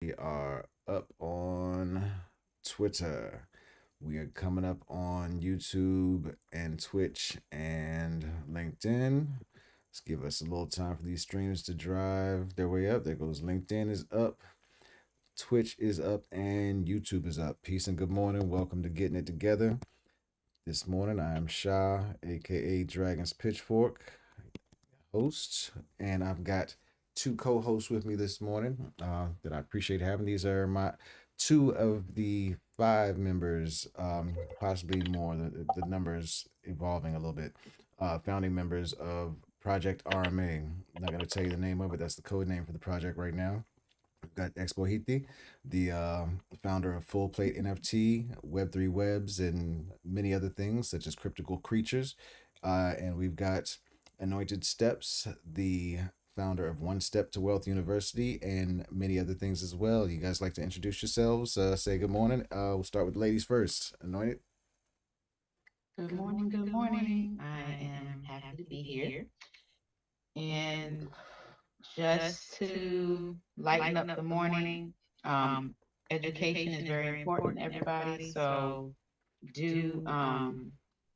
We are up on Twitter. We are coming up on YouTube and Twitch and LinkedIn. Let's give us a little time for these streams to drive their way up. There goes LinkedIn is up, Twitch is up, and YouTube is up. Peace and good morning. Welcome to Getting It Together. This morning I am Shah, aka Dragon's Pitchfork, host, and I've got two co-hosts with me this morning that I appreciate having. These are my two of the five members, possibly more. The numbers evolving a little bit. Founding members of Project RMA. I'm not going to tell you the name of it. That's the code name for the project right now. We've got Expo Hiti, the founder of Full Plate NFT, Web3 Webs, and many other things such as Cryptical Creatures. And we've got Anointed Steps, the founder of One Step to Wealth University, and many other things as well. You guys like to introduce yourselves? Say good morning. We'll start with the ladies first. Anointed. Good morning, good morning. I am happy to be here. And just to lighten up the morning, um, education is very important, everybody. So do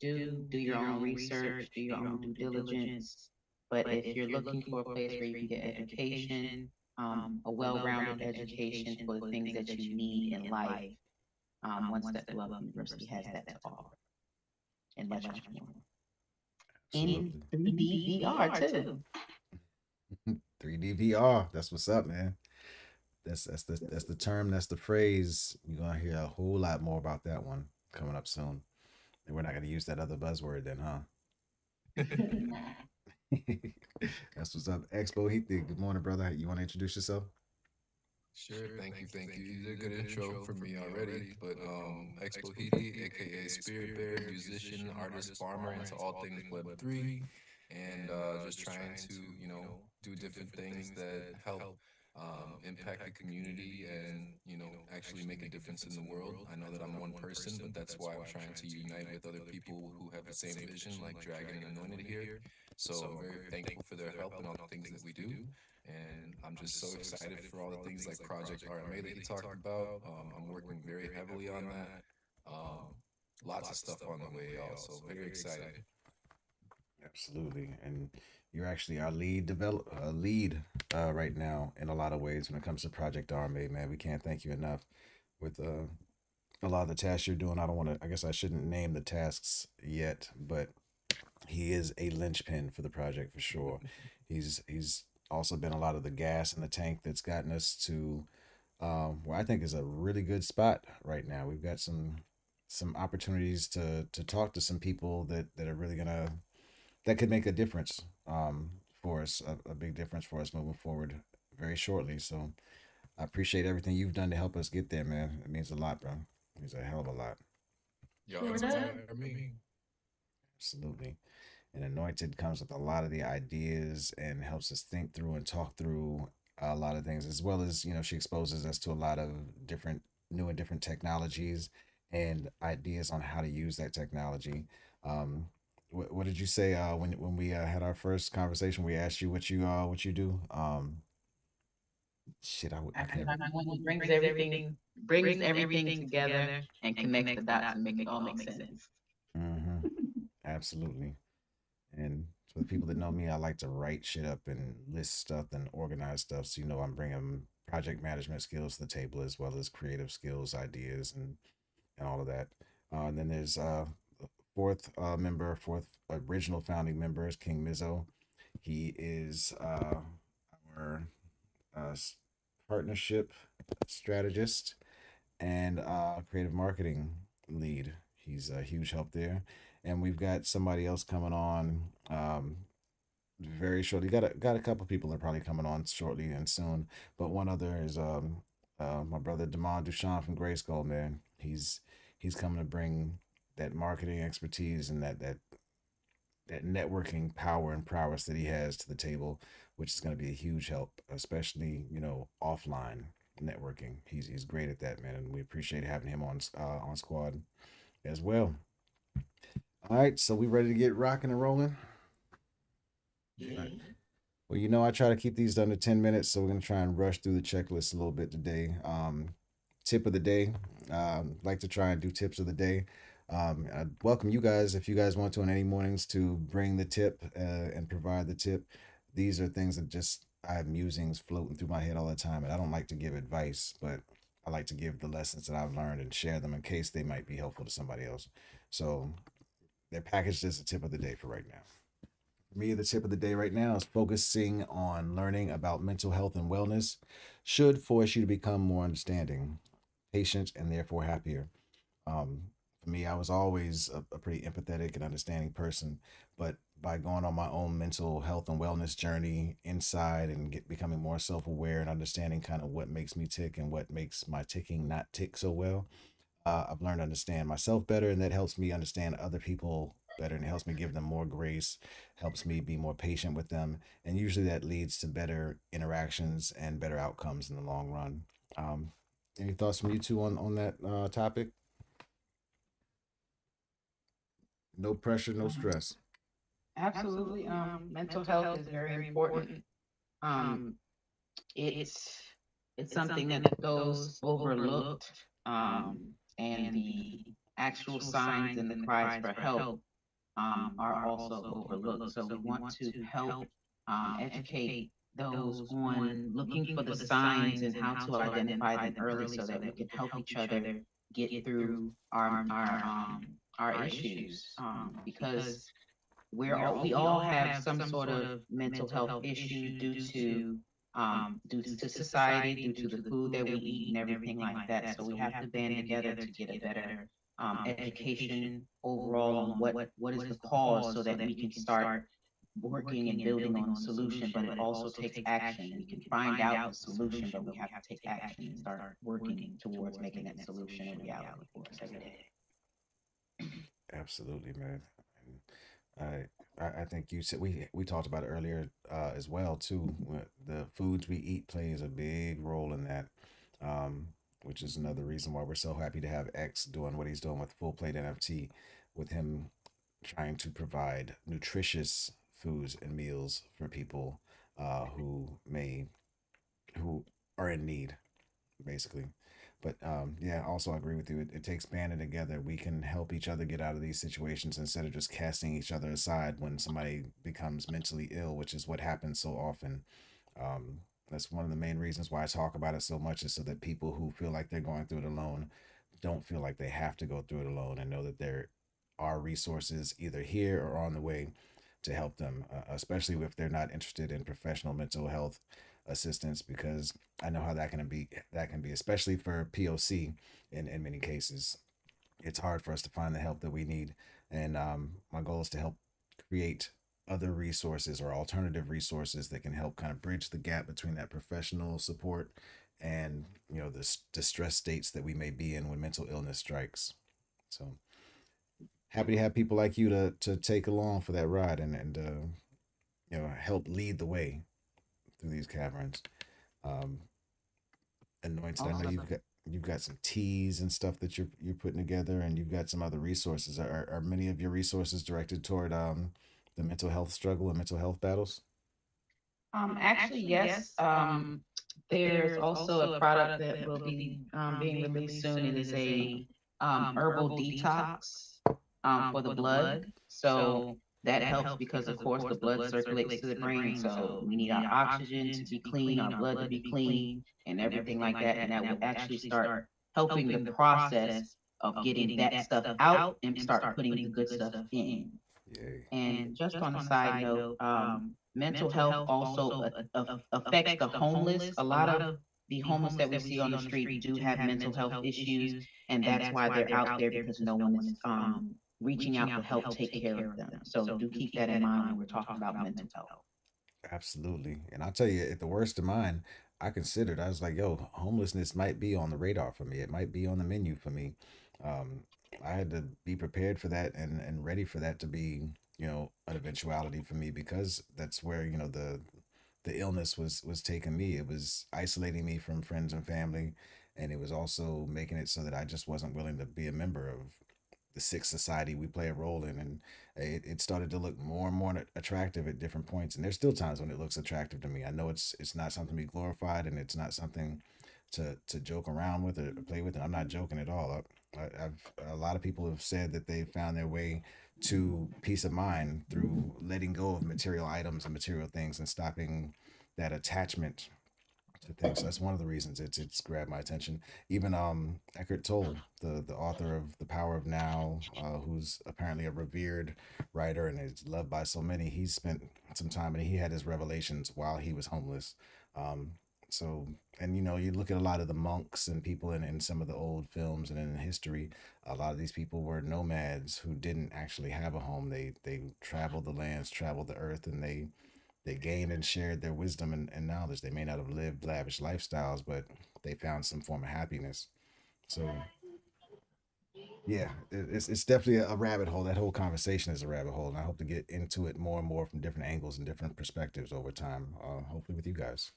do your own research, do your own due diligence. But if you're looking for a place where you can get education, a well-rounded education for the things that you need in life, One Step to Wealth University has that to offer and much, much more. In Absolutely. 3D VR too. 3D VR. That's what's up, man. That's the term. That's the phrase. You're gonna hear a whole lot more about that one coming up soon. And we're not gonna use that other buzzword then, huh? That's what's up. Expo Heath. Good morning, brother. You want to introduce yourself? Sure, thank you. You did a good intro for me already, but Expo Hiti, aka Spirit Bear, musician, artist, farmer, into all things Web3, and just trying to, do different things that help impact the community and, actually make a difference in the world. I know that I'm one person, but that's why I'm trying to unite with other people who have the same vision, like Dragon and Anointed here. So I'm very thankful for their help and all the things that we do. And I'm just so excited for all the things like Project RMA that he talked about. I'm working very heavily on that. Lots of stuff on the way, y'all. So very excited. Absolutely. And you're actually our lead right now in a lot of ways when it comes to Project RMA, man. We can't thank you enough with a lot of the tasks you're doing. I don't want to. I guess I shouldn't name the tasks yet, but he is a linchpin for the project for sure. He's also been a lot of the gas in the tank that's gotten us to where I think is a really good spot right now. We've got some opportunities to talk to some people that are really gonna that could make a difference for us, a big difference for us moving forward very shortly. So I appreciate everything you've done to help us get there, man. It means a lot, bro. It means a hell of a lot. Y'all Sure do the does. same for me. Absolutely. And Anointed comes with a lot of the ideas and helps us think through and talk through a lot of things, as well as, she exposes us to a lot of different, new and different technologies and ideas on how to use that technology. What did you say when we had our first conversation? We asked you what you do. Shit, I Active can't. One brings everything together and connects the dots and make it all make sense. Mm-hmm. Absolutely. And for the people that know me, I like to write shit up and list stuff and organize stuff. So I'm bringing project management skills to the table as well as creative skills, ideas, and all of that. And then there's fourth original founding member is King Mizzo. He is our partnership strategist and creative marketing lead. He's a huge help there. And we've got somebody else coming on very shortly. Got a couple people that are probably coming on shortly and soon. But one other is my brother Damon Duchamp from Grayskull, man. He's coming to bring that marketing expertise and that networking power and prowess that he has to the table, which is going to be a huge help, especially offline networking. He's great at that, man, and we appreciate having him on squad as well. All right, so we ready to get rocking and rolling. All right. Yeah. Well, I try to keep these under 10 minutes, so we're going to try and rush through the checklist a little bit today. Tip of the day. Like to try and do tips of the day. I welcome you guys, if you guys want to, on any mornings, to bring the tip and provide the tip. These are things that just I have musings floating through my head all the time, and I don't like to give advice, but I like to give the lessons that I've learned and share them in case they might be helpful to somebody else. So they're packaged as a tip of the day for right now. For me, the tip of the day right now is focusing on learning about mental health and wellness should force you to become more understanding, patient, and therefore happier. For me, I was always a pretty empathetic and understanding person, but by going on my own mental health and wellness journey inside and becoming more self aware and understanding kind of what makes me tick and what makes my ticking not tick so well, I've learned to understand myself better, and that helps me understand other people better, and it helps me give them more grace, helps me be more patient with them, and usually that leads to better interactions and better outcomes in the long run. Um, any thoughts from you two on that topic? No pressure, no Mhm. stress. Absolutely. Mental health is very important. Um, it's it's something that goes overlooked. And the actual signs and the cries for help are also overlooked. So we want to help educate those on looking for the signs and how to identify them early so that we can help each other get through our issues. Because we all have some sort of mental health issue due to society, due to the food that we eat and everything like that. So we have to band together to get a better education overall on what is the cause so that we can start working and building on the solution. But it also takes action. We can find out the solution, but we have to take action and start working towards making that solution a reality for us every day. Absolutely, man. And I think you said we talked about it earlier as well too. The foods we eat plays a big role in that, um, which is another reason why we're so happy to have X doing what he's doing with Full Plate NFT, with him trying to provide nutritious foods and meals for people who are in need, basically. But yeah, also I agree with you. It takes banding together. We can help each other get out of these situations instead of just casting each other aside when somebody becomes mentally ill, which is what happens so often. Um, that's one of the main reasons why I talk about it so much, is so that people who feel like they're going through it alone don't feel like they have to go through it alone, and know that there are resources either here or on the way to help them, especially if they're not interested in professional mental health assistance, because I know how that can be, especially for POC in many cases. It's hard for us to find the help that we need. And my goal is to help create other resources or alternative resources that can help kind of bridge the gap between that professional support and the stress states that we may be in when mental illness strikes. So happy to have people like you to take along for that ride and help lead the way through these caverns. Um, Anointed, I know Awesome. you've got some teas and stuff that you're putting together, and you've got some other resources. Are many of your resources directed toward the mental health struggle and mental health battles? Actually, yes. There's also a product that will be being released soon. It is a herbal detox for the blood. So that helps because, of course, the blood circulates to the brain. So we need our oxygen to be clean, our blood to be clean, and everything like that. And that will actually start helping the process of getting that stuff out and start putting the good stuff in. Yay. And just on a side note, mental health also affects the homeless. A lot of the homeless that we see on the street do have mental health issues, and that's why they're out there because no one is reaching out to help take care of them. So do keep that in mind when we're talking about mental health. Absolutely. And I'll tell you, at the worst of mine, I was like, yo, homelessness might be on the radar for me. It might be on the menu for me. Um, I had to be prepared for that and ready for that to be, an eventuality for me, because that's where, the illness was taking me. It was isolating me from friends and family, and it was also making it so that I just wasn't willing to be a member of the sick society we play a role in, and it started to look more and more attractive at different points. And there's still times when it looks attractive to me. I know it's not something to be glorified, and it's not something to joke around with or play with. And I'm not joking at all. I've a lot of people have said that they found their way to peace of mind through letting go of material items and material things and stopping that attachment to things. So that's one of the reasons it's grabbed my attention. Even Eckhart Tolle, the author of The Power of Now, who's apparently a revered writer and is loved by so many, he's spent some time and he had his revelations while he was homeless. Um, so and you look at a lot of the monks and people in some of the old films and in history, a lot of these people were nomads who didn't actually have a home. They traveled the lands, traveled the earth, and they gained and shared their wisdom and knowledge. They may not have lived lavish lifestyles, but they found some form of happiness. So yeah, it's definitely a rabbit hole. That whole conversation is a rabbit hole, and I hope to get into it more and more from different angles and different perspectives over time. Hopefully with you guys.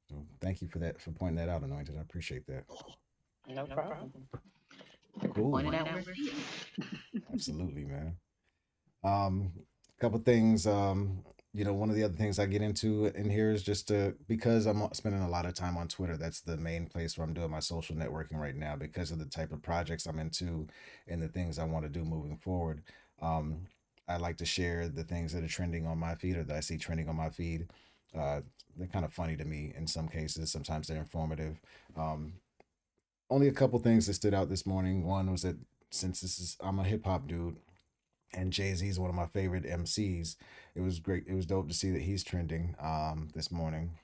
So thank you for that, for pointing that out, Anointed. I appreciate that. No problem. Cool. Pointing out where it is. Absolutely, man. Um, a couple things. One of the other things I get into in here is just because I'm spending a lot of time on Twitter. That's the main place where I'm doing my social networking right now because of the type of projects I'm into and the things I want to do moving forward. Um, I like to share the things that are trending on my feed or that I see trending on my feed. Uh, they're kind of funny to me in some cases. Sometimes they're informative. Um, Only a couple things that stood out this morning. One was that since I'm a hip hop dude, and Jay Z is one of my favorite MCs. It was great. It was dope to see that he's trending this morning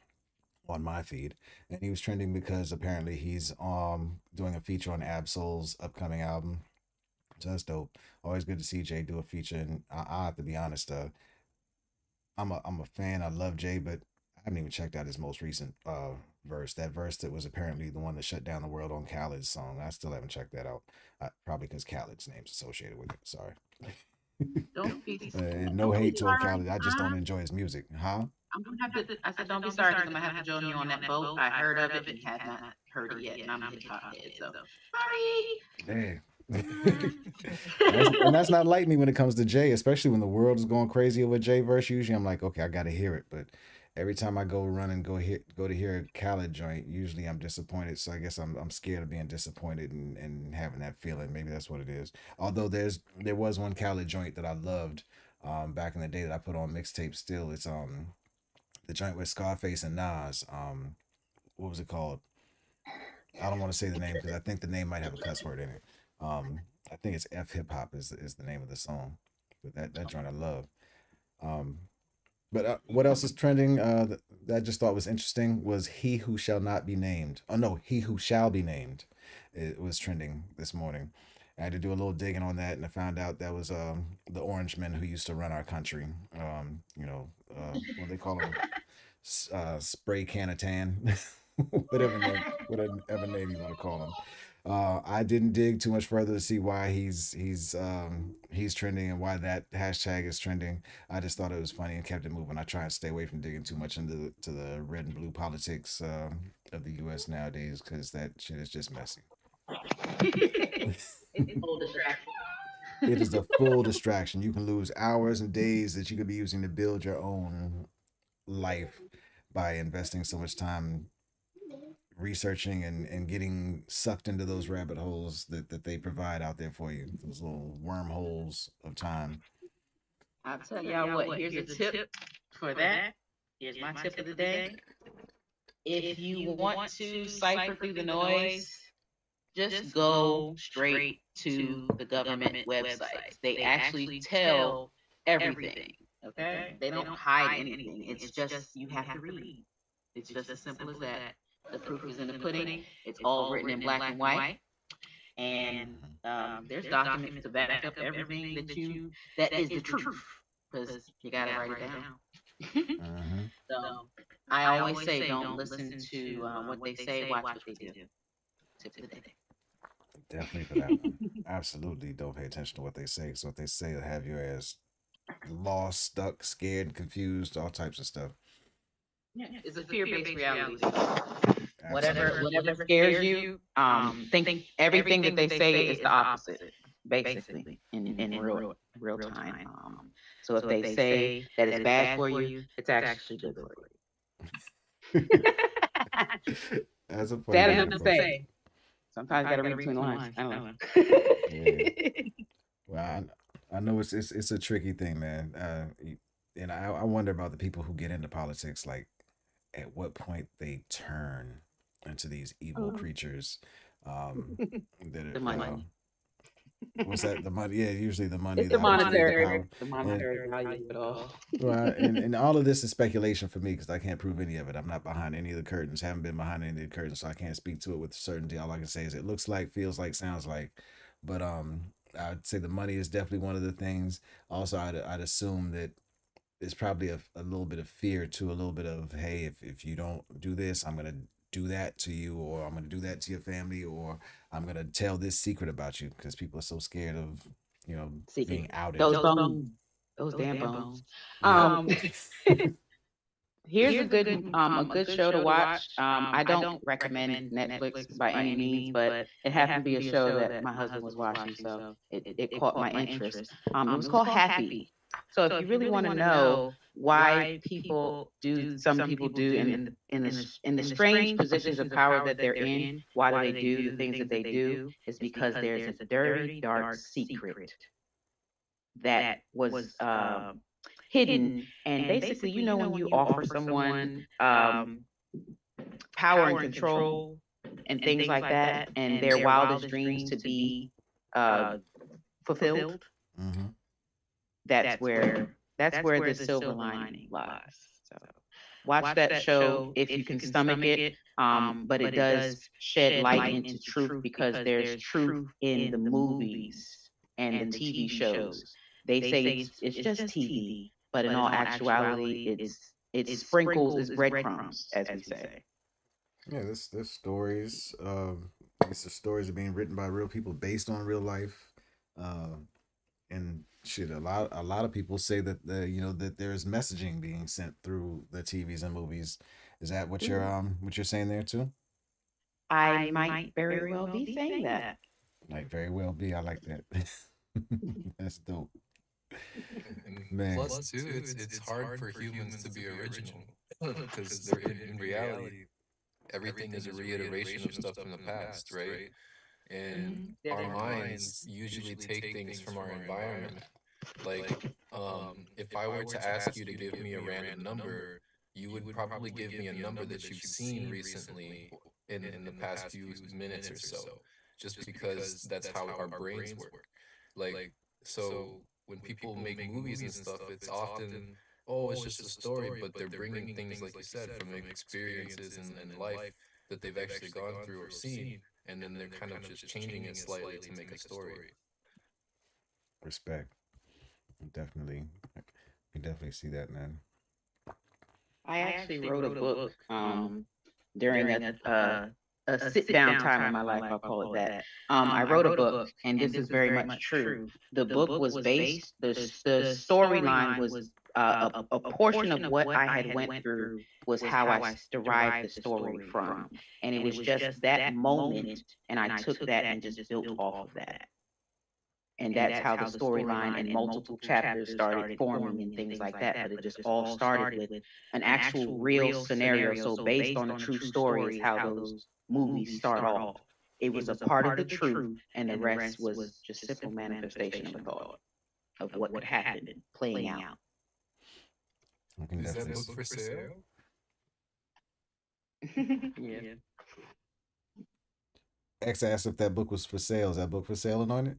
on my feed, and he was trending because apparently he's doing a feature on Absol's upcoming album. So that's dope. Always good to see Jay do a feature, and I have to be honest. I'm a fan. I love Jay, but I haven't even checked out his most recent verse. That verse that was apparently the one that shut down the world on Khaled's song. I still haven't checked that out. Probably because Khaled's name's associated with it. Sorry. Don't be No don't be hate toward sorry. Khaled. I just don't enjoy his music. Huh? I'm gonna have to. I said, don't be sorry, because I'm gonna have to join you on that boat. I heard of it and had not heard it yet, and I'm a hip hop head, so Hey. sorry. That's not like me when it comes to Jay, especially when the world is going crazy over Jay verse. Usually I'm like, okay, I gotta hear it. But every time I go run and go to hear a Khaled joint, usually I'm disappointed. So I guess I'm scared of being disappointed and having that feeling. Maybe that's what it is. Although there was one Khaled joint that I loved back in the day that I put on mixtape still. It's the joint with Scarface and Nas. What was it called? I don't want to say the name because I think the name might have a cuss word in it. I think it's F Hip Hop is the name of the song. But that joint I love. Um, but what else is trending? That I just thought was interesting was "He Who Shall Not Be Named." Oh no, "He Who Shall Be Named." It was trending this morning. I had to do a little digging on that, and I found out that was the Orange Men who used to run our country. What they call them, spray can of tan, whatever name you want to call him. I didn't dig too much further to see why he's trending and why that hashtag is trending. I just thought it was funny and kept it moving. I try and stay away from digging too much into the red and blue politics of the U.S. nowadays because that shit is just messy. It's a full distraction. It is a full distraction. You can lose hours and days that you could be using to build your own life by investing so much time researching and getting sucked into those rabbit holes that they provide out there for you, those little wormholes of time. I'll tell y'all what. Here's a tip for that. Here's my tip of the day. If you want to cipher through the noise, just go straight to the government websites. They actually tell everything. Okay? They don't hide anything. It's just you have to read. It's just as simple as that. The proof is in the pudding. It's all written in black and white. And there's documents to back up everything that is the truth. Because you gotta write it down. Hmm. So I always say don't listen to what they say, watch what they do. Tip of the day. Definitely for that one. Absolutely don't pay attention to what they say. So what they say will have your ass lost, stuck, scared, confused, all types of stuff. Yeah, it's a fear-based reality. Whatever Absolutely. scares you, think everything that they say is the opposite. basically in real time. So if they say that it's bad for you, it's actually good for you. That's a funny Sad way enough to to put it. say. Sometimes you gotta read between the lines. I don't Yeah. know. Well, I know it's a tricky thing, man. And I wonder about the people who get into politics. Like, at what point they turn into these evil Oh, creatures. That the are, money. what's that? The money? Yeah, usually the money, It's the opportunity, the power, the and monetary value of it all. well, and all of this is speculation for me because I can't prove any of it. I'm not behind any of the curtains. Haven't been behind any of the curtains, so I can't speak to it with certainty. All I can say is it looks like, feels like, sounds like. But I'd say the money is definitely one of the things. Also, I'd assume that there's probably a little bit of fear too, a little bit of, hey, if you don't do this, I'm gonna do that to you, or I'm gonna do that to your family, or I'm gonna tell this secret about you because people are so scared of, you know, Secret. being outed. Those bones. Those damn bones. Yeah. Here's a good show to watch. I don't recommend Netflix by any means, but it happened to be a show that my husband was watching, so it caught my interest. It was called Happy. So if you really want to know why some people do in the strange positions of power that they're in, why do they do the things that they do? Is because there's a dirty, dark secret that was hidden. And basically, when you offer someone power and control and things like that, and their wildest dreams to be uh, fulfilled, Mm-hmm. that's where the silver lining lies. So watch that show if you can stomach it. But it does shed light into truth because there's truth in the movies and the TV shows. They say it's just TV, but in all actuality, it sprinkles it's breadcrumbs, as we say. Yeah, this stories. These are stories are being written by real people based on real life. Um, and shit, a lot of people say that that there's messaging being sent through the TVs and movies. Is that what you're saying there too? I might very well be saying that. Like, very well be. I like that. That's dope, And man. plus, too, it's hard for humans to be original because they're in reality, everything is a reiteration of stuff from the past, right? And our minds usually take things from our environment. Like, if I were to ask you to give me a random number, you would probably give me a number that you've seen recently in the past few minutes or so, just because that's how our brains work. Like, so when people make movies and stuff, it's often, oh, it's just a story, but they're bringing things, like you said, from experiences and life that they've actually gone through or seen, and then they're kind of just changing it slightly to make a story. Respect. Definitely, I can definitely see that, man. I actually wrote a book during a sit down time in my life. I'll call it that. I wrote a book, and this is very much true. The book was based. The storyline was a portion of what I had went through was how I derived the story from, and it was just that moment, and I took that and just built off of that. And that's how the storyline and multiple chapters started forming and things like that. But it just all started with an actual real scenario. So based on a true story is how those movies start off. It was a part of the truth, and the rest was just simple manifestation of a thought of what could happen playing out. I can Is that definitely. book for sale? Yeah. X asked if that book was for sale. Is that book for sale, Anointed?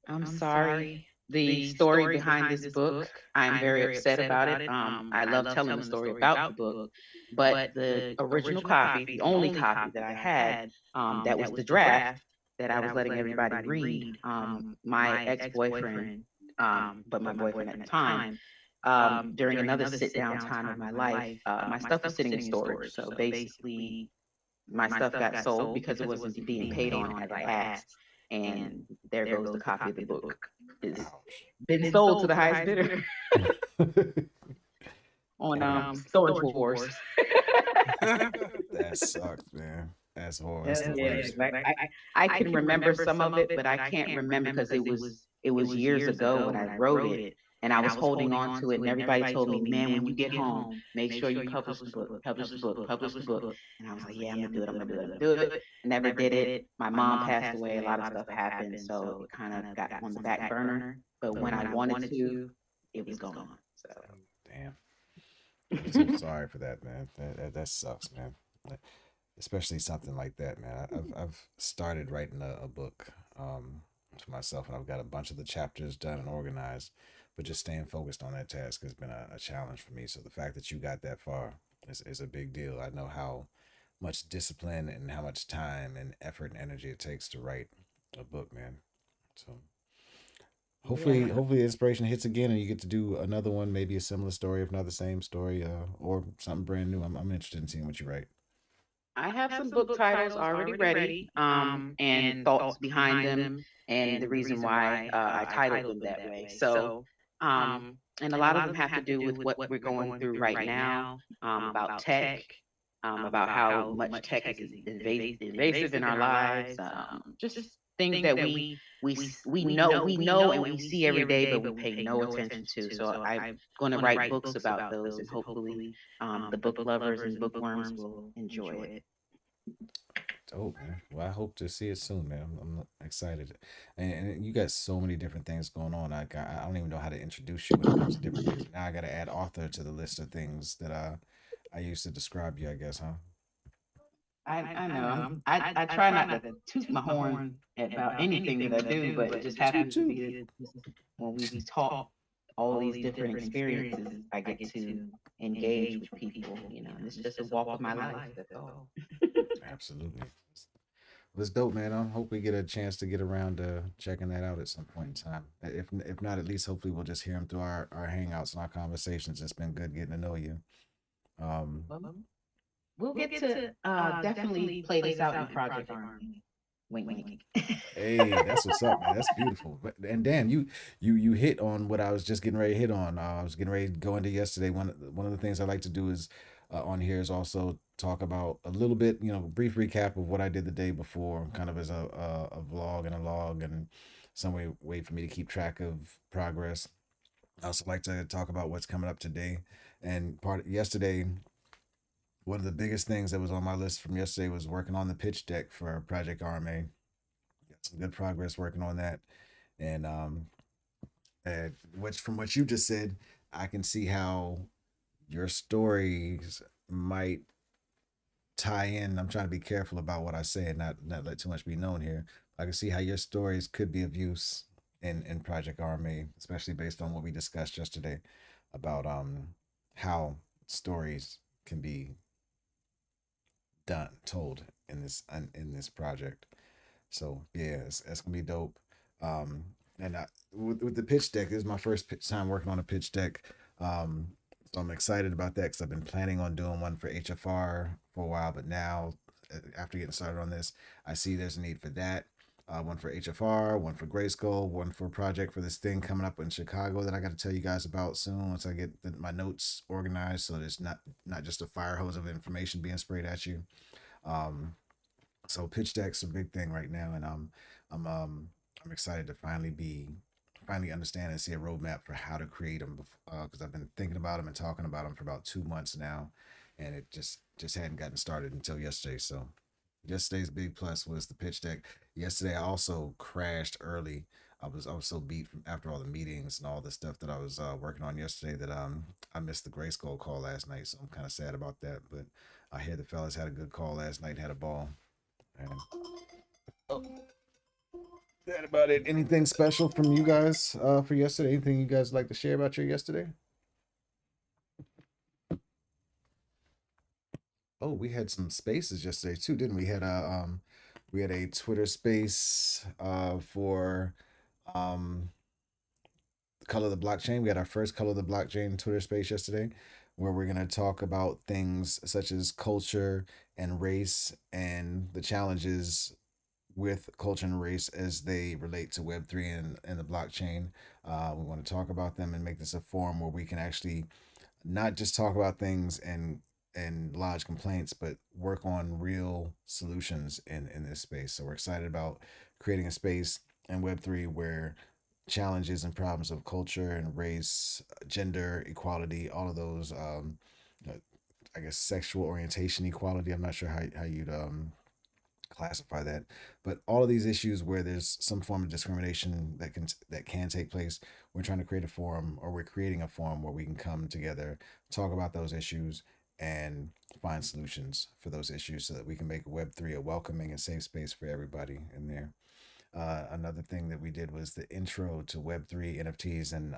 I'm sorry. The story behind this book, I'm very upset about it. I love telling the story about the book, but the original copy, the only copy that I had, that was the draft that I was letting everybody read. My ex-boyfriend, but my boyfriend at the time, during another sit-down time of my life, my stuff was sitting in storage. So basically, my stuff got sold because it wasn't being paid on as I asked. And there goes the copy of the book. It's Ouch. been sold to the highest bidder on Damn. Storage Wars. That sucks, man. That's horrible. That's Hell the yeah, worst. 'cause I can remember some of it, but I can't remember because it was years ago when I wrote it, and I was holding on to it, and everybody told me, "Man, when you get home, make sure you publish the book, publish the book, publish the book." And I was like, "Yeah, I'm gonna do it. I'm gonna do it. I'm gonna do it." Never did it. My mom passed away. A lot of stuff happened, so it kind of got on the back burner. But when I wanted to, it was gone. So Damn. I'm so sorry for that, man. That sucks, man. Like, especially something like that, man. I've started writing a book for myself, and I've got a bunch of the chapters done and organized, but just staying focused on that task has been a challenge for me. So the fact that you got that far is a big deal. I know how much discipline and how much time and effort and energy it takes to write a book, man. So yeah. hopefully inspiration hits again and you get to do another one, maybe a similar story, if not the same story, or something brand new. I'm interested in seeing what you write. I have some book titles already ready, and thoughts behind them, and the reason why I titled them that way. So, and a lot of them have to do with what we're going through right now, about tech, about how much tech is invasive in our lives, just things that we know and we see every day, but we pay no attention to. So I'm going to write books about those, and hopefully, the book lovers and bookworms will enjoy it. Dope, man. Well, I hope to see it soon, man. I'm excited, and you got so many different things going on. I don't even know how to introduce you when it comes to different things. Now I got to add author to the list of things that I used to describe you. I guess, huh? I know. I try not to toot my horn about anything that I do, but it just Toot happens to toot. be that when we talk all these different experiences, I get to engage with people, and it's just a walk of my life. That's all. Absolutely. Well, it's dope, man. I hope we get a chance to get around to checking that out at some point in time. If not, at least hopefully we'll just hear him through our hangouts and our conversations. It's been good getting to know you. Um, Well, we'll get to definitely play this out in Project Harmony. Wink, wink. Hey, that's what's up, man. That's beautiful. But and damn, you hit on what I was just getting ready to hit on. I was getting ready to go into yesterday. One of the things I like to do is on here is also talk about a little bit, brief recap of what I did the day before, kind of as a vlog and a log, and some way for me to keep track of progress. I also like to talk about what's coming up today. And yesterday, one of the biggest things that was on my list from yesterday was working on the pitch deck for Project RMA. Got some good progress working on that. And which from what you just said, I can see how your stories might tie in. I'm trying to be careful about what I say and not let too much be known here. I can see how your stories could be of use in Project RMA, especially based on what we discussed yesterday about how stories can be told in this project. So yeah, it's gonna be dope. Um, and with the pitch deck, this is my first time working on a pitch deck. Um, so I'm excited about that because I've been planning on doing one for HFR for a while, but now after getting started on this, I see there's a need for that. One for HFR, one for Grayskull, one for a project for this thing coming up in Chicago that I got to tell you guys about soon once I get my notes organized, so there's not just a fire hose of information being sprayed at you. Um, so pitch deck's a big thing right now, and I'm excited to finally understand and see a roadmap for how to create them because I've been thinking about them and talking about them for about 2 months now, and it just hadn't gotten started until yesterday. So yesterday's big plus was the pitch deck. Yesterday I also crashed early. I was so beat from after all the meetings and all the stuff that I was working on yesterday that I missed the Grayskull call last night. So I'm kind of sad about that. But I hear the fellas had a good call last night, had a ball. And that about it. Anything special from you guys for yesterday? Anything you guys like to share about your yesterday? Oh, we had some spaces yesterday too, didn't we? We had a Twitter space for um Color the Blockchain. We had our first Color the Blockchain Twitter space yesterday, where we're going to talk about things such as culture and race and the challenges with culture and race as they relate to Web3 and the blockchain. We want to talk about them and make this a forum where we can actually not just talk about things and and lodge complaints, but work on real solutions in this space. So we're excited about creating a space in Web3 where challenges and problems of culture and race, gender equality, all of those, uh, I guess, sexual orientation equality. I'm not sure how you'd classify that, but all of these issues where there's some form of discrimination that can take place, we're trying to create a forum, or we're creating a forum where we can come together, talk about those issues, and find solutions for those issues so that we can make Web3 a welcoming and safe space for everybody in there. Another thing that we did was the intro to Web3 NFTs and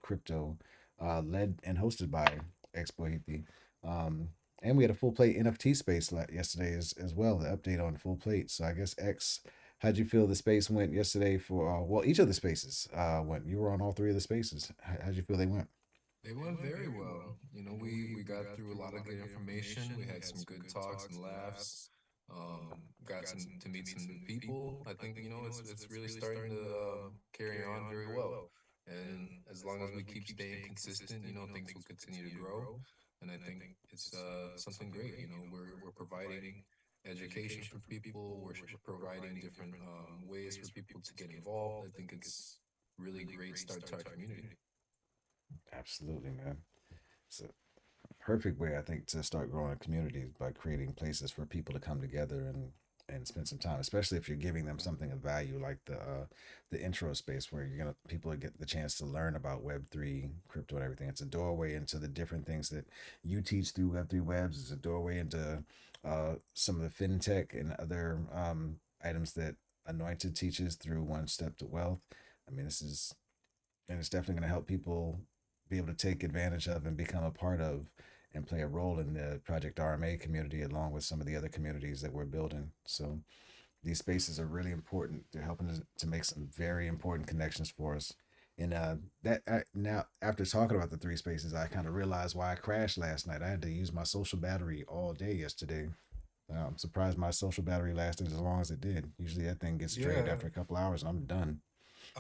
crypto, led and hosted by Expo Hiti. Um, and we had a full plate NFT space yesterday as well, the update on full plate. So I guess X, how'd you feel the space went yesterday for, well, each of the spaces went. You were on all three of the spaces. How'd you feel they went? They went very well. You know, we got through a lot of good information. We had some good talks and laughs. Got some to meet some new people. I think it's really starting to carry on very well. And as long as we keep staying consistent, things will continue to grow. And I think it's something great. We're providing education for people. We're providing different ways for people to get involved. I think it's really great start to our community. Absolutely, man. It's a perfect way, I think, to start growing a community by creating places for people to come together and spend some time, especially if you're giving them something of value like the intro space where you're gonna people get the chance to learn about Web3, crypto, and everything. It's a doorway into the different things that you teach through Web3 Webs. It's a doorway into some of the fintech and other items that Anointed teaches through One Step to Wealth. I mean, this is and it's definitely going to help people be able to take advantage of and become a part of and play a role in the Project RMA community along with some of the other communities that we're building. So these spaces are really important. They're helping us to make some very important connections for us. And now, after talking about the three spaces, I kind of realized why I crashed last night. I had to use my social battery all day yesterday. I'm surprised my social battery lasted as long as it did. Usually that thing gets drained Yeah, after a couple hours and I'm done.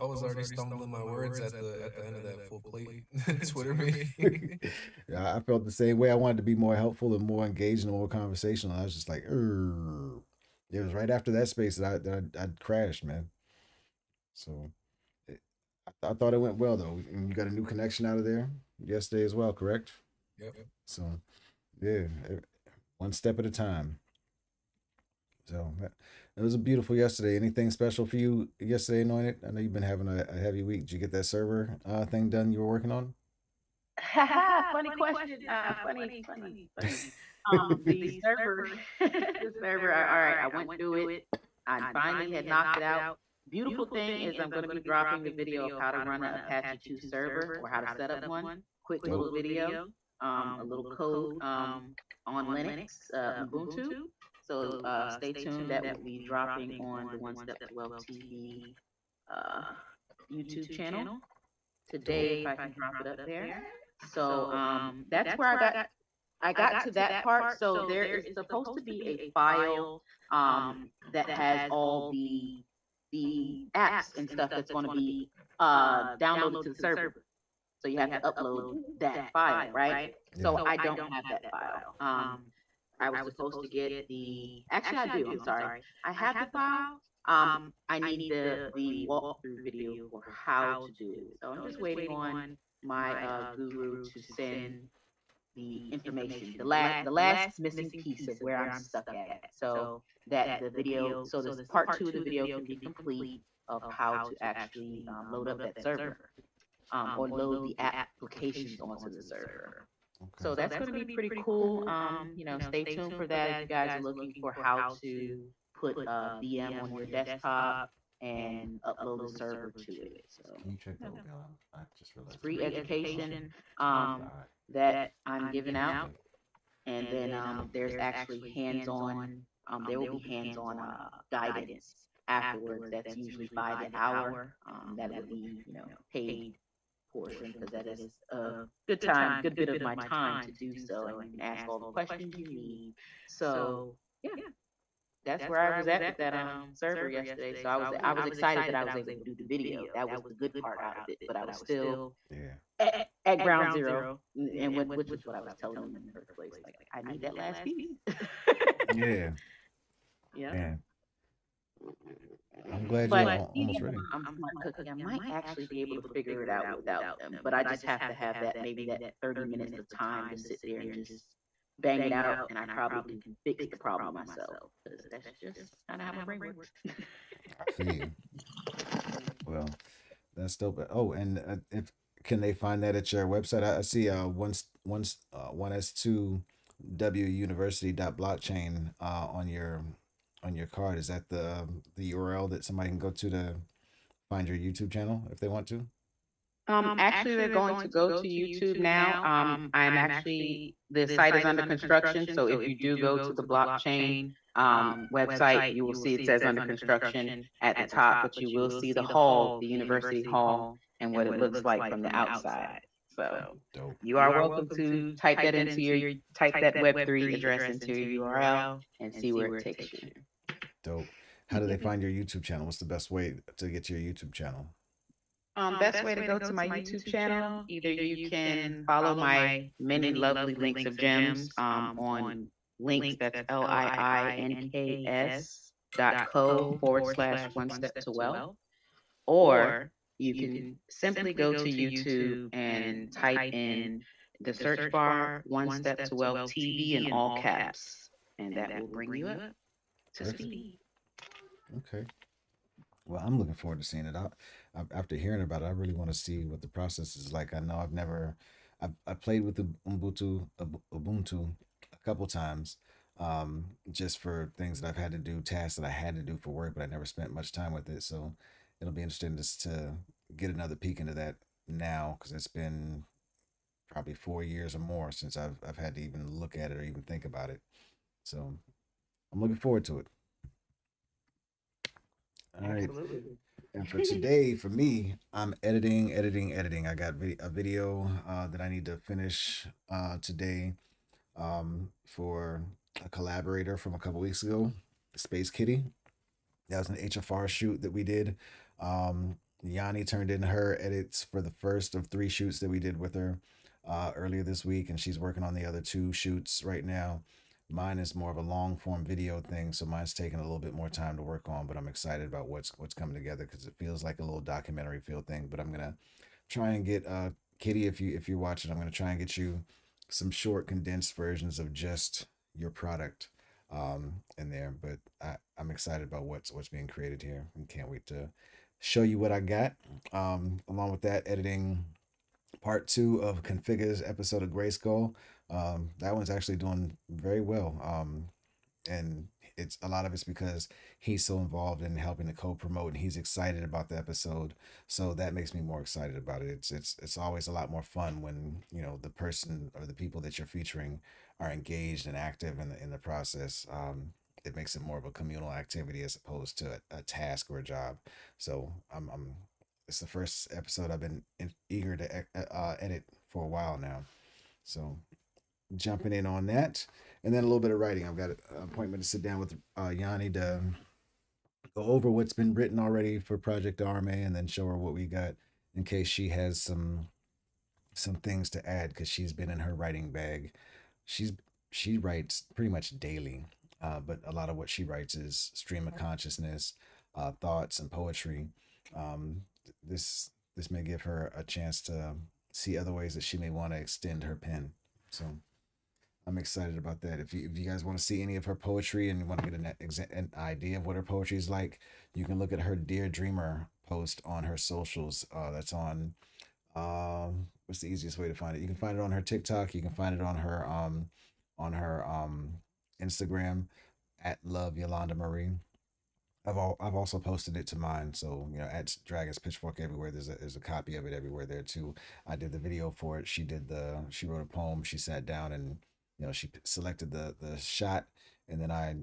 I was already stumbling my words at the end of that full plate Twitter meeting. Yeah, I felt the same way. I wanted to be more helpful and more engaged and more conversational. I was just like, "Urgh." It was right after that space that I'd crashed, man. So it, I thought it went well though. And you got a new connection out of there yesterday as well, correct? Yep. So yeah, one step at a time. So it was a beautiful yesterday. Anything special for you yesterday, Anointed? I know you've been having a heavy week. Did you get that server thing done you were working on? Funny question. Funny. The server, the server. All right, I went through it. I finally had knocked it out. Beautiful thing is I'm going to be dropping the video of how to run an Apache 2 server or how to set up one. Quick Dope. little video, a little code on Linux, Ubuntu. So stay tuned. That will be dropping on the One Step to Wealth TV uh, YouTube channel Dope. today if I can drop it up there. So that's where I got to that part. So there is supposed to be a file that has all the apps and stuff that's going to be downloaded to the server. So you have to upload that file, right? Yeah. So I don't have that file. I was supposed to get the. Actually, I do. I'm sorry. I have the file. I need the walkthrough video for how to do it. So I'm just waiting on my guru to send the information, the last missing piece of where I'm stuck at, so that the video, so this part two of the video can be complete of how to actually load up that server, or load the applications onto the server. Okay. So that's going to be pretty cool. Stay tuned for that if you guys are looking for how to put VM on your desktop and upload the server to it. So Can you check the Ogal? I just it's realized. free education God. that I'm giving out, and then there's actually hands-on. There will be hands-on guidance afterwards. That's usually by the hour. That would be paid portion because that is a good time, good bit of my time to do so, and you can ask all the questions you need. So yeah, that's where I was at with that server yesterday. So I was excited that I was able to do the video. That was the good part out of it, but I was still Yeah. at ground zero, which is what I was telling them in the first place. Like, I need that last piece. Yeah, Yeah. man. I'm glad you're But even almost though ready. I'm smart cooking, I might actually be able to figure it out without them. But I just have to have that 30 minutes of time to sit there and just bang it out, and I probably can fix the problem myself because that's just kind of how my brain works. I feel you. Well, that's dope. Oh, and if can they find that at your website? I see one S2 W University dot blockchain on your card. Is that the URL that somebody can go to find your YouTube channel if they want to? Actually, they're going to go to YouTube now. I'm actually the site is under construction, so if you do go to the blockchain website, you will see it says under construction at the top, but you will see the hall, the university hall, and what it looks like from the outside. So Dope, you are welcome to type that Web3 address into your URL and see where it takes you. dope. How do they find your YouTube channel? What's the best way to get to your YouTube channel? Best way to go to my YouTube channel, either you can follow my many lovely links of gems on links, that's links.co/one step to wealth, or you can simply go to YouTube and type in the search bar One Step to Wealth TV in all caps, and that will bring you up to Perfect. speed. Okay. Well, I'm looking forward to seeing it. After hearing about it, I really want to see what the process is like. I know I played with the Ubuntu a couple times, just for things that I've had to do, tasks that I had to do for work, but I never spent much time with it. So it'll be interesting just to get another peek into that now, because it's been probably 4 years or more since I've had to even look at it or even think about it. So I'm looking forward to it. All right. Absolutely. And for today, for me, I'm editing. I got a video that I need to finish today for a collaborator from a couple weeks ago, Space Kitty. That was an HFR shoot that we did. Yanni turned in her edits for the first of 3 shoots that we did with her earlier this week, and she's working on the other 2 shoots right now. Mine is more of a long form video thing, so mine's taking a little bit more time to work on, but I'm excited about what's coming together because it feels like a little documentary feel thing. But I'm gonna try and get Kitty, if you're watching, I'm gonna try and get you some short condensed versions of just your product in there. But I'm excited about what's being created here and can't wait to show you what I got. Along with that, editing part 2 of Configure's episode of Grayskull. That one's actually doing very well. And it's a lot of it's because he's so involved in helping to co-promote and he's excited about the episode. So that makes me more excited about it. It's always a lot more fun when, the person or the people that you're featuring are engaged and active in the process. It makes it more of a communal activity as opposed to a task or a job. So I'm it's the first episode I've been eager to edit for a while now. So jumping in on that, and then a little bit of writing. I've got an appointment to sit down with Yanni to go over what's been written already for Project RMA, and then show her what we got in case she has some things to add because she's been in her writing bag. She's she writes pretty much daily, but a lot of what she writes is stream of consciousness, thoughts, and poetry. This may give her a chance to see other ways that she may want to extend her pen. So I'm excited about that. If you guys want to see any of her poetry and you want to get an idea of what her poetry is like, you can look at her Dear Dreamer post on her socials. That's on what's the easiest way to find it? You can find it on her TikTok. You can find it on her Instagram at Love Yolanda Marie. I've also posted it to mine, so at Dragons Pitchfork everywhere. There's a copy of it everywhere there too. I did the video for it. She wrote a poem. She sat down and she selected the shot, and then I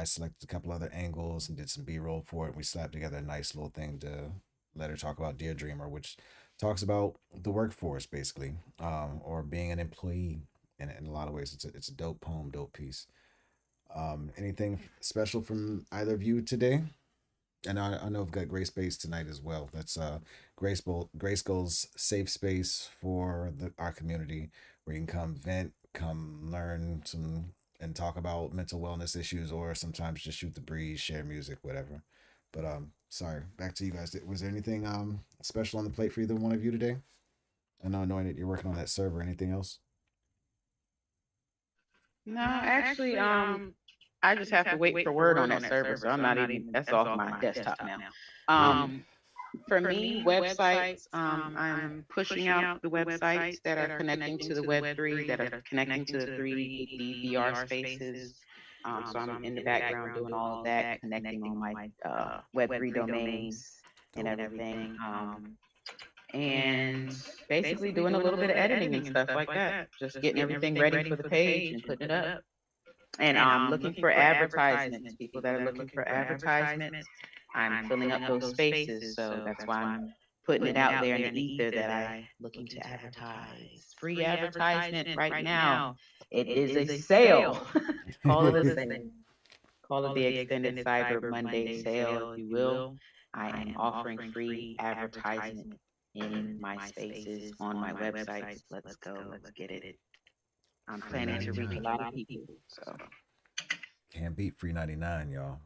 selected a couple other angles and did some B-roll for it. We slapped together a nice little thing to let her talk about Dear Dreamer, which talks about the workforce basically, or being an employee. In a lot of ways, it's a dope poem, dope piece. Anything special from either of you today? And I know we've got Gray Space tonight as well. That's Grayskull's safe space for our community where you can come vent, come learn some, and talk about mental wellness issues, or sometimes just shoot the breeze, share music, whatever. But sorry, back to you guys. Was there anything special on the plate for either one of you today? I know, knowing that you're working on that server. Anything else? No, actually, I just have to wait for word on that server, so I'm not even. That's off my desktop now. Good. For me, websites, I'm pushing out the websites that are connecting to the Web3, that are connecting to the 3D VR spaces. So I'm in the background doing all of that, connecting all my Web3 domains and Dope. everything. And basically doing a little bit of editing and stuff like that, just getting everything ready for the page and putting it up. And looking for advertisements, people that are looking for advertisements. I'm filling up those spaces, so that's why I'm putting it out there in the ether that I looking to advertise. Free advertisement right now. It is a sale. Call it a sale. Call it the extended Cyber Monday sale, if you will. I am offering free advertisement in my spaces on my websites. Let's go. Let's get it. I'm Free planning to reach a 99. lot of people. So Can't beat free 99, y'all.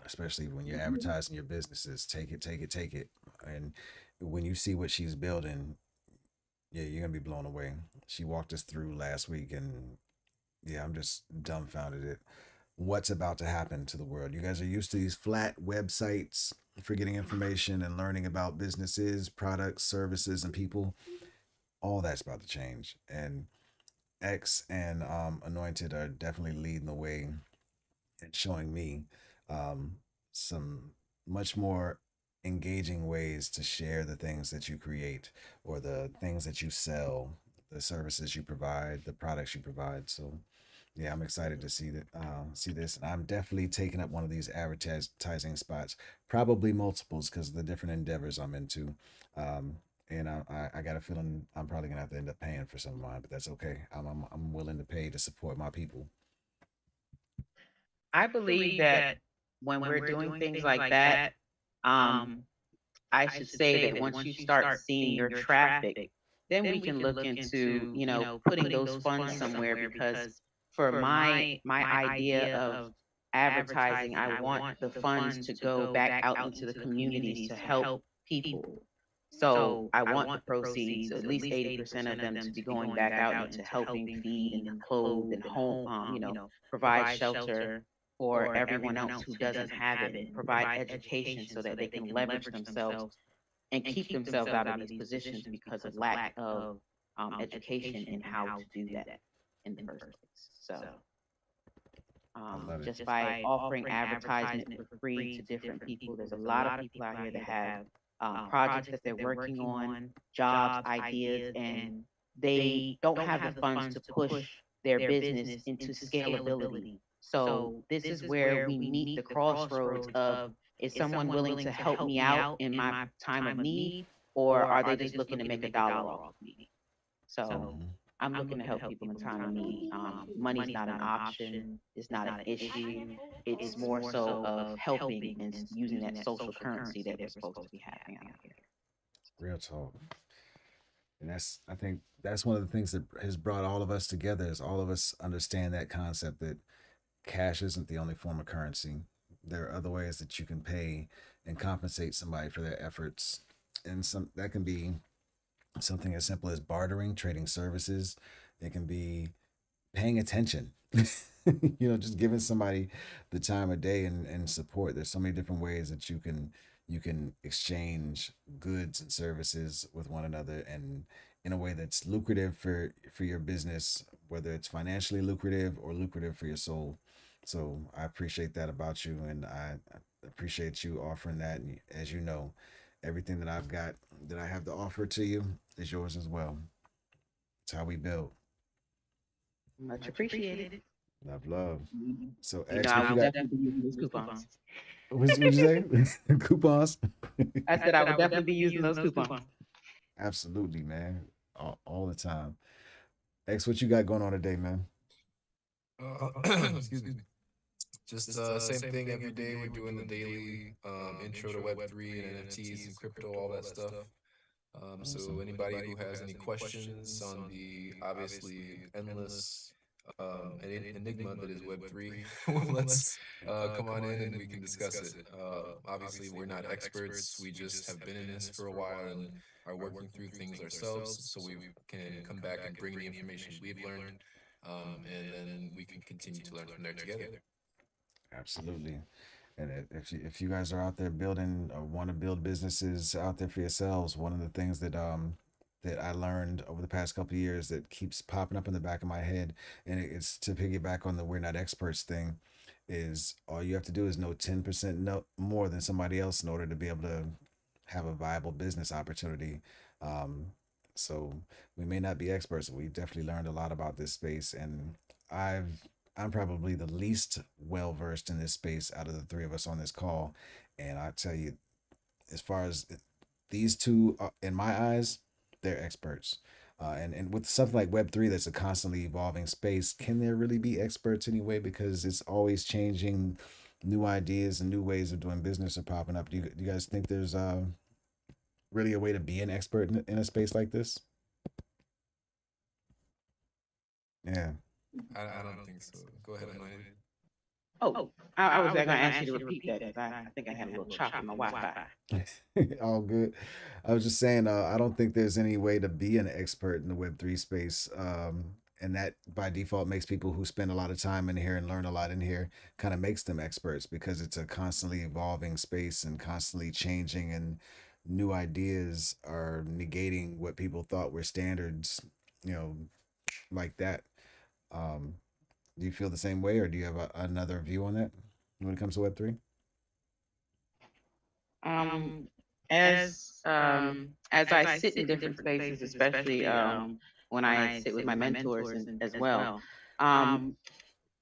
Especially when you're advertising your businesses. Take it, take it, take it. And when you see what she's building, yeah, you're gonna be blown away. She walked us through last week, and yeah, I'm just dumbfounded at what's about to happen to the world. You guys are used to these flat websites for getting information and learning about businesses, products, services, and people. All that's about to change. And X and Anointed are definitely leading the way and showing me um, some much more engaging ways to share the things that you create or the things that you sell, the services you provide, the products you provide. So yeah, I'm excited to see that, see this, and I'm definitely taking up one of these advertising spots, probably multiples because of the different endeavors I'm into. Um, and I got a feeling I'm probably gonna have to end up paying for some of mine, but that's okay. I'm willing to pay to support my people. I believe that when we're doing things like that, um, I should say that once you start seeing your traffic, then we can look into, putting those funds somewhere because for my idea of advertising, I want the funds to go back out into the communities to help people. So I want the proceeds, at least 80% of them to be going back out into helping feed and clothe and home, provide shelter for everyone else who doesn't have it, and provide education so that they can leverage themselves and keep themselves out of these positions because of lack of education in how to do that in the first place. So I love it. just by offering advertisement for free to different people, there's a lot of people out here that have projects that they're working on, jobs, ideas, and they don't have the funds to push their business into scalability. So this is where we meet the crossroads of, is someone willing to help me out in my time of need, or are they just looking to make a dollar off of me? So Mhm. I'm looking to help people in time of need. Money's not an option. It's not an issue. It's more so of helping and using that social currency that we're supposed to be having out here. Real talk. And I think that's one of the things that has brought all of us together is all of us understand that concept that cash isn't the only form of currency. There are other ways that you can pay and compensate somebody for their efforts. And some that can be something as simple as bartering, trading services. It can be paying attention. Just giving somebody the time of day and support. There's so many different ways that you can exchange goods and services with one another and in a way that's lucrative for your business, whether it's financially lucrative or lucrative for your soul. So I appreciate that about you, and I appreciate you offering that. And as you know, everything that I've got that I have to offer to you is yours as well. It's how we build. Much appreciated. Love, love. So You know, X, I what you will got? definitely be using those coupons. What'd you say? Coupons? I said I would definitely be using those coupons. Absolutely, man. All the time. X, what you got going on today, man? Excuse me. Just same thing every day. We're doing the daily intro to Web3 and NFTs and crypto, all that stuff. So anybody who has any questions on the obviously endless enigma that is Web3, let's come on in and we can discuss it. Obviously, we're not experts. We just have been in this for a while and are working through things ourselves, so we can come back and bring the information we've learned, and then we can continue to learn from there together. Absolutely. And if you guys are out there building or want to build businesses out there for yourselves, one of the things that I learned over the past couple of years that keeps popping up in the back of my head, and it's to piggyback on the we're not experts thing, is all you have to do is know 10% no, more than somebody else in order to be able to have a viable business opportunity. Um, so we may not be experts, but we definitely learned a lot about this space, and I've I'm probably the least well versed in this space out of the three of us on this call, and I tell you, as far as these two, in my eyes, they're experts. And with something like Web3, that's a constantly evolving space, can there really be experts anyway? Because it's always changing, new ideas and new ways of doing business are popping up. Do you guys think there's really a way to be an expert in a space like this? Yeah. I don't think so. Go ahead, Anointed. Oh, I was going to ask you to repeat that because I think I had a little chop in my Wi-Fi. All good. I was just saying, I don't think there's any way to be an expert in the Web3 space. And that by default makes people who spend a lot of time in here and learn a lot in here kind of makes them experts because it's a constantly evolving space and constantly changing, and new ideas are negating what people thought were standards, you know, like that. Um, do you feel the same way, or do you have another view on that when it comes to Web3? Um, as I sit in different spaces, especially when I sit with my mentors as well, um,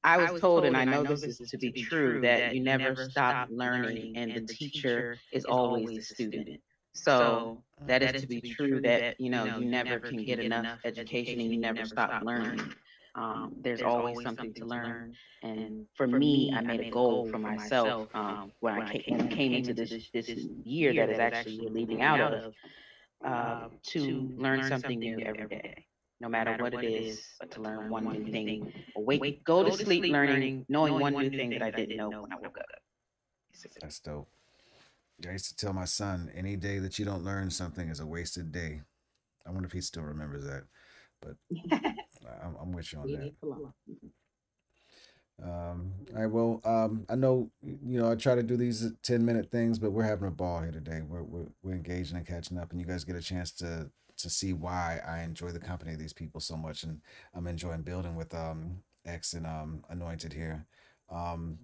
I was told, and I know this is to be true, that you never stop learning, and the teacher is always the student. So that is to be true. That you never can get enough education, and you never stop learning. There's always something to learn. And for me, I made a goal for myself when we came into this year that is actually we're leaving out of, to learn something new every day, no matter what it is, but to learn one new thing. Go to sleep learning, knowing one new thing that I didn't know when I woke up. That's dope. I used to tell my son, any day that you don't learn something is a wasted day. I wonder if he still remembers that. But I'm with you on We that. need to learn. All right. Well, I know I try to do these 10-minute things, but we're having a ball here today. We're engaging and catching up, and you guys get a chance to see why I enjoy the company of these people so much, and I'm enjoying building with X and Anointed here. Um,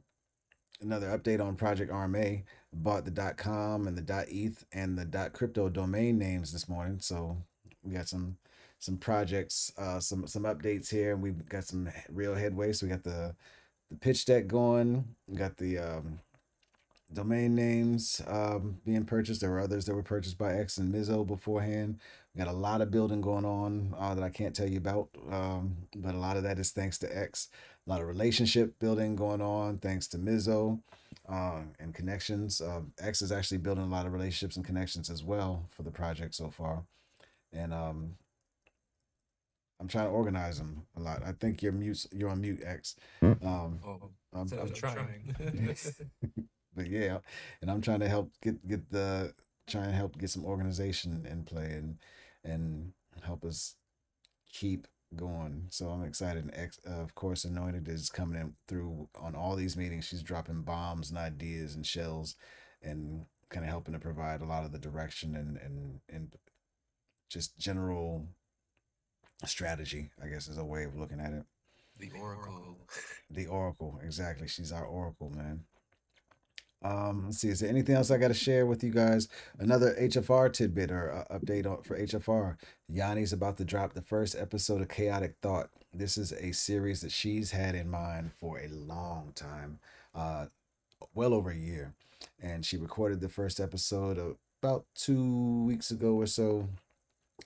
Another update on Project RMA. Bought the .com and the .eth and the .crypto domain names this morning, so we got some projects, some updates here, and we've got some real headway. So we got the pitch deck going. We got the domain names being purchased. There were others that were purchased by X and Mizzo beforehand. We got a lot of building going on that I can't tell you about, but a lot of that is thanks to X. A lot of relationship building going on thanks to Mizzo and connections. X is actually building a lot of relationships and connections as well for the project so far. And I'm trying to organize them a lot. I think you're on mute, X. Oh, I'm, said I was trying. but yeah, and I'm trying to help try and help get some organization in play and help us keep going. So I'm excited. And of course, Anointed is coming in through on all these meetings. She's dropping bombs and ideas and shells, and kind of helping to provide a lot of the direction and just general strategy, I guess, is a way of looking at it. The Oracle. The Oracle, exactly. She's our Oracle, man. Let's see. Is there anything else I got to share with you guys? Another HFR tidbit or update for HFR. Yanni's about to drop the first episode of Chaotic Thought. This is a series that she's had in mind for a long time, uh, well over a year, and she recorded the first episode about 2 weeks ago or so.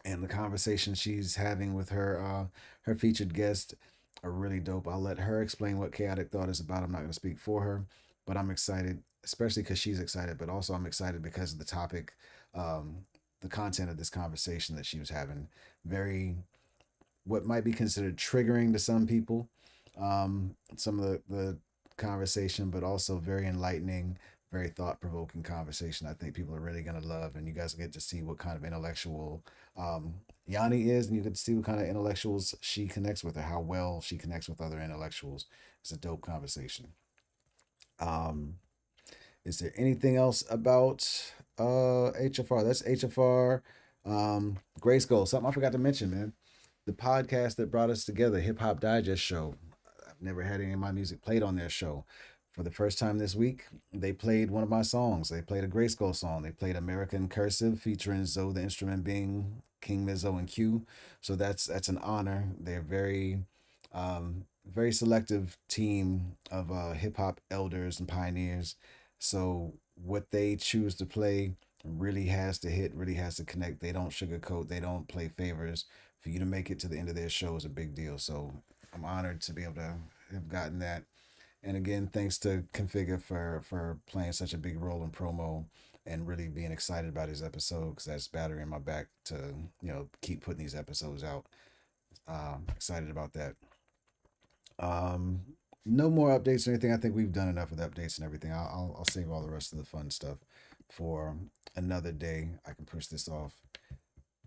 And the conversation she's having with her featured guest are really dope. I'll let her explain what Chaotic Thought is about. I'm not going to speak for her, but I'm excited, especially because she's excited, but also I'm excited because of the topic, um, the content of this conversation that she was having. Very, what might be considered triggering to some people, some of the conversation, but also very enlightening, very thought provoking conversation. I think people are really going to love, and you guys get to see what kind of intellectual Yanni is, and you get to see what kind of intellectuals she connects with, or how well she connects with other intellectuals. It's a dope conversation. Um, is there anything else about HFR? That's HFR. Grace Gold. Something I forgot to mention, man. The podcast that brought us together, Hip Hop Digest Show. I've never had any of my music played on their show. For the first time this week, they played one of my songs. They played a Grace Gold song. They played American Cursive featuring Zoe, the instrument being King Mizzo and Q. So that's an honor. They're very selective team of hip hop elders and pioneers. So what they choose to play really has to hit, really has to connect. They don't sugarcoat, they don't play favors. For you to make it to the end of their show is a big deal. So I'm honored to be able to have gotten that. And again, thanks to Configure for playing such a big role in promo and really being excited about his episode because that's battery in my back to keep putting these episodes out. Excited about that. Um, no more updates or anything. I think we've done enough with updates and everything. I'll save all the rest of the fun stuff for another day. I can push this off.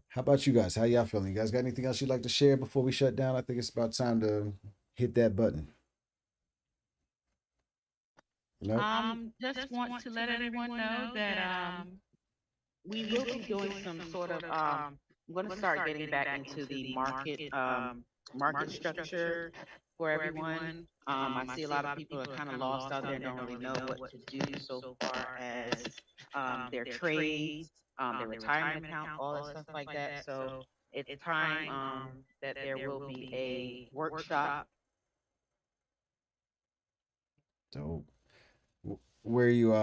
How about you guys? How y'all feeling? You guys got anything else you'd like to share before we shut down? I think it's about time to hit that button. Nope. Just want to let everyone know that we will be doing some sort of I'm going to start getting back into the market structure for everyone. I see a lot of people are kind of lost out there and don't really know what to do so far as their trades, their retirement account, all that stuff like that. So it's time that there will be a workshop. Dope. Where you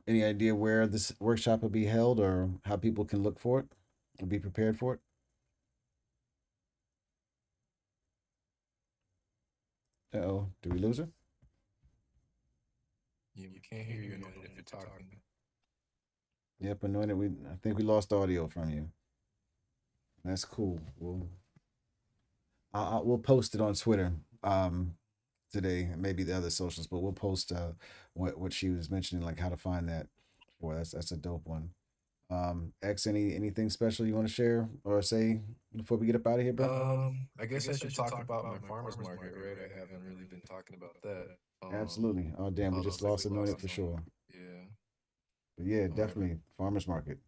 any idea where this workshop will be held or how people can look for it or be prepared for it? Uh-oh. Do we lose her? Yeah, we can't hear you anointed if you're talking. Yep, anointed. I think we lost audio from you. That's cool. We'll post it on Twitter today, and maybe the other socials, but we'll post what she was mentioning, like how to find that. Boy, that's a dope one. X, anything special you want to share or say before we get up out of here, bro? I guess I should talk about my farmers market, right? I haven't really been talking about that. Absolutely. Oh damn, we Oh, just looks like lost we lost anointed for Anointed. sure. Yeah. But yeah, All right. definitely farmers market.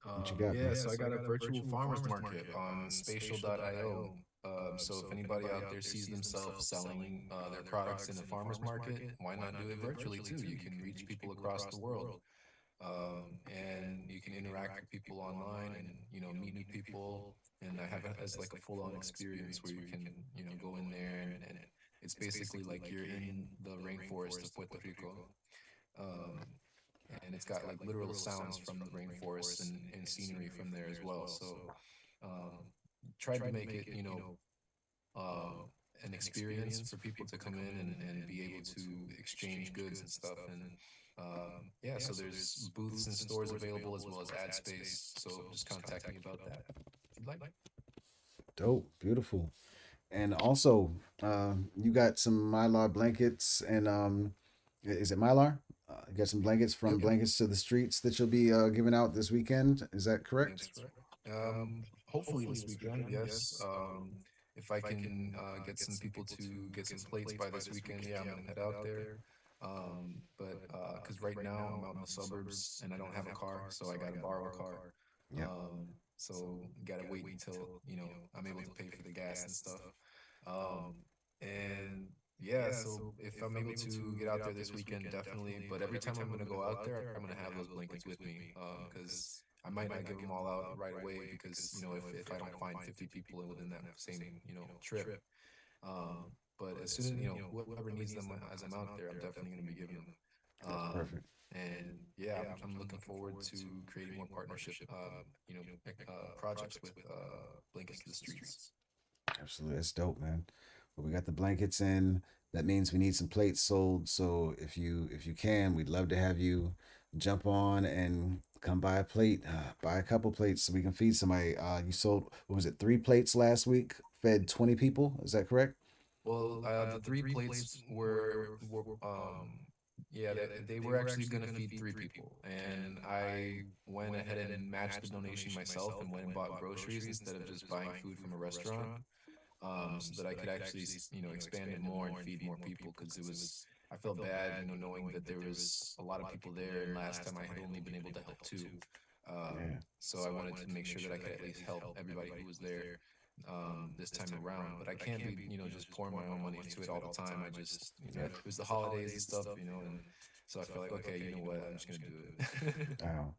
What you got, Yeah, bro? so I got a virtual farmers market on spatial.io. So if anybody out there sees themselves selling their products in a farmers market, why not do it virtually too? You can reach people across the world, and you can interact with people online, and meet new people. And I have it as like a full-on experience where you can go in there, and it's basically like you're in the rainforest of Puerto Rico. Um, and it's got like literal sounds from the rainforest and scenery from there as well. So um, tried to make it, um, an experience for people to come in and be able to exchange goods and stuff. And yeah, so there's booths and stores available as well as ad space. So just contact me about that if you'd like. Dope, beautiful. And also, you got some Mylar blankets and is it Mylar? You got some blankets from Yep, Blankets to the Streets that you'll be giving out this weekend. Is that correct? that's right. Hopefully this weekend, yes. If I can get some people to get some plates by this weekend, yeah, I'm gonna head out there. But because right now I'm out in the suburbs and I don't have a car, so I gotta borrow a car. Yep. So gotta wait until I'm able to pay for the gas and stuff. Um, and yeah, so if I'm able to get out there this weekend, definitely. But every time I'm gonna go out there, I'm gonna have those blankets with me, because I might not give them all out right away because if I don't find 50 people within that same trip. Um, but as soon as whoever needs them as I'm out there, I'm definitely gonna be giving them. That's perfect. And yeah, I'm looking forward to creating more partnership, projects with Blankets to the Streets. Absolutely. That's dope, man. but we got the blankets in. That means we need some plates sold. So if you can, we'd love to have you jump on and come buy a plate, buy a couple plates so we can feed somebody. You sold, what was it, 3 plates last week? Fed 20 people. Is that correct? Well, the 3 plates yeah, they were actually gonna feed 3 people, and I went ahead and matched the donation myself and went and bought groceries instead of just buying food from a restaurant, so that I could actually, expand it more and feed more people. Because I felt bad, knowing that there was a lot of people there, and last time I had only been able to help two. Yeah. So I wanted to make sure that I could at least help everybody who was there this time around. But I can't be, just pouring my own money into it all the time. I just, Yeah. it was the holidays and stuff, and so I felt like, okay, you know what, I'm just gonna do it. Wow.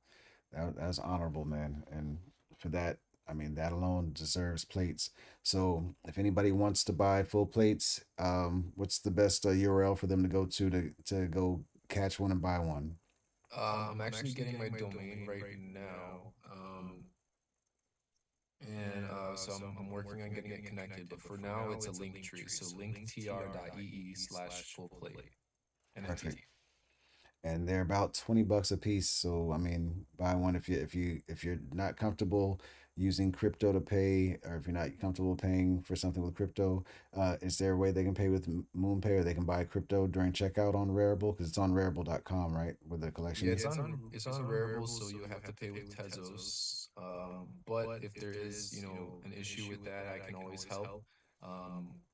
That's honorable, man. And for that, I mean, that alone deserves plates. So if anybody wants to buy full plates, what's the best URL for them to go to go catch one and buy one? I'm actually getting my domain right now. And so I'm working on getting it connected, but for now it's a link tree. So linktr.ee/ full plate Perfect. NFT. And they're about 20 bucks a piece. So I mean, buy one if you're not comfortable using crypto to pay, or if you're not comfortable paying for something with crypto, is there a way they can pay with MoonPay, or they can buy crypto during checkout on Rarible, because it's on Rarible.com, right, where the collection Yeah, is? it's on Rarible, so you'll have to pay with Tezos. But if there is, an issue with that, I can always help.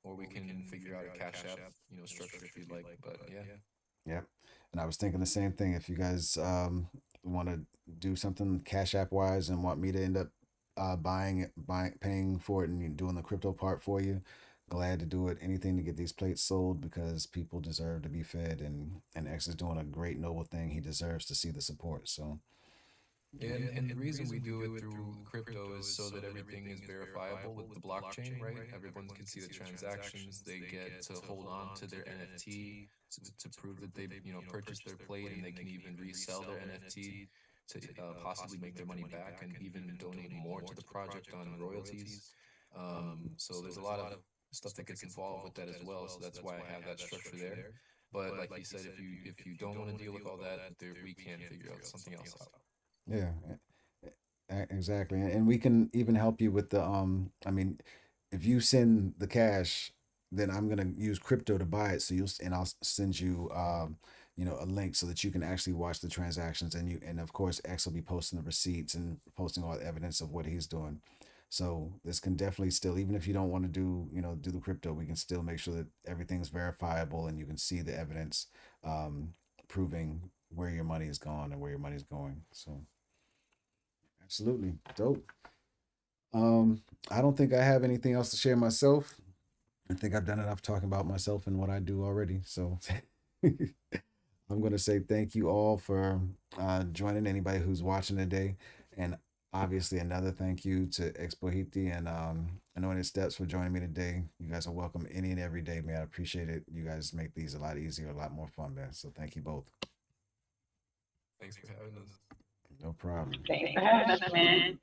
Or we can figure out a Cash App, structure if you'd like. But yeah. Yep. And I was thinking the same thing. If you guys want to do something Cash App wise and want me to end up paying for it and doing the crypto part for you, glad to do it. Anything to get these plates sold, because people deserve to be fed, and X is doing a great noble thing. He deserves to see the support. So Yeah, and the reason we do it through crypto is so that everything is verifiable with the blockchain, right? Everyone can see the transactions. They get to hold on to their NFT to prove that they, purchased their plate, and they can even resell their NFT to possibly make their money back and even donate more to the project on royalties. So there's a lot of stuff that gets involved with that as well. So that's why I have that structure there. But like you said, if you don't want to deal with all that, there we can figure out something else out. yeah, exactly. And we can even help you with the I mean, if you send the cash, then I'm gonna use crypto to buy it. So and I'll send you a link so that you can actually watch the transactions, and of course X will be posting the receipts and posting all the evidence of what he's doing. So this can definitely still, even if you don't want to do the crypto, we can still make sure that everything's verifiable and you can see the evidence proving where your money is gone and where your money's going. So absolutely dope. I don't think I have anything else to share myself. I think I've done enough talking about myself and what I do already. So I'm going to say thank you all for joining, anybody who's watching today. And obviously, another thank you to Expo and Anointed Steps for joining me today. You guys are welcome any and every day, man. I appreciate it. You guys make these a lot easier, a lot more fun, man. So thank you both. Thanks for having us. No problem. Thanks for having us, man.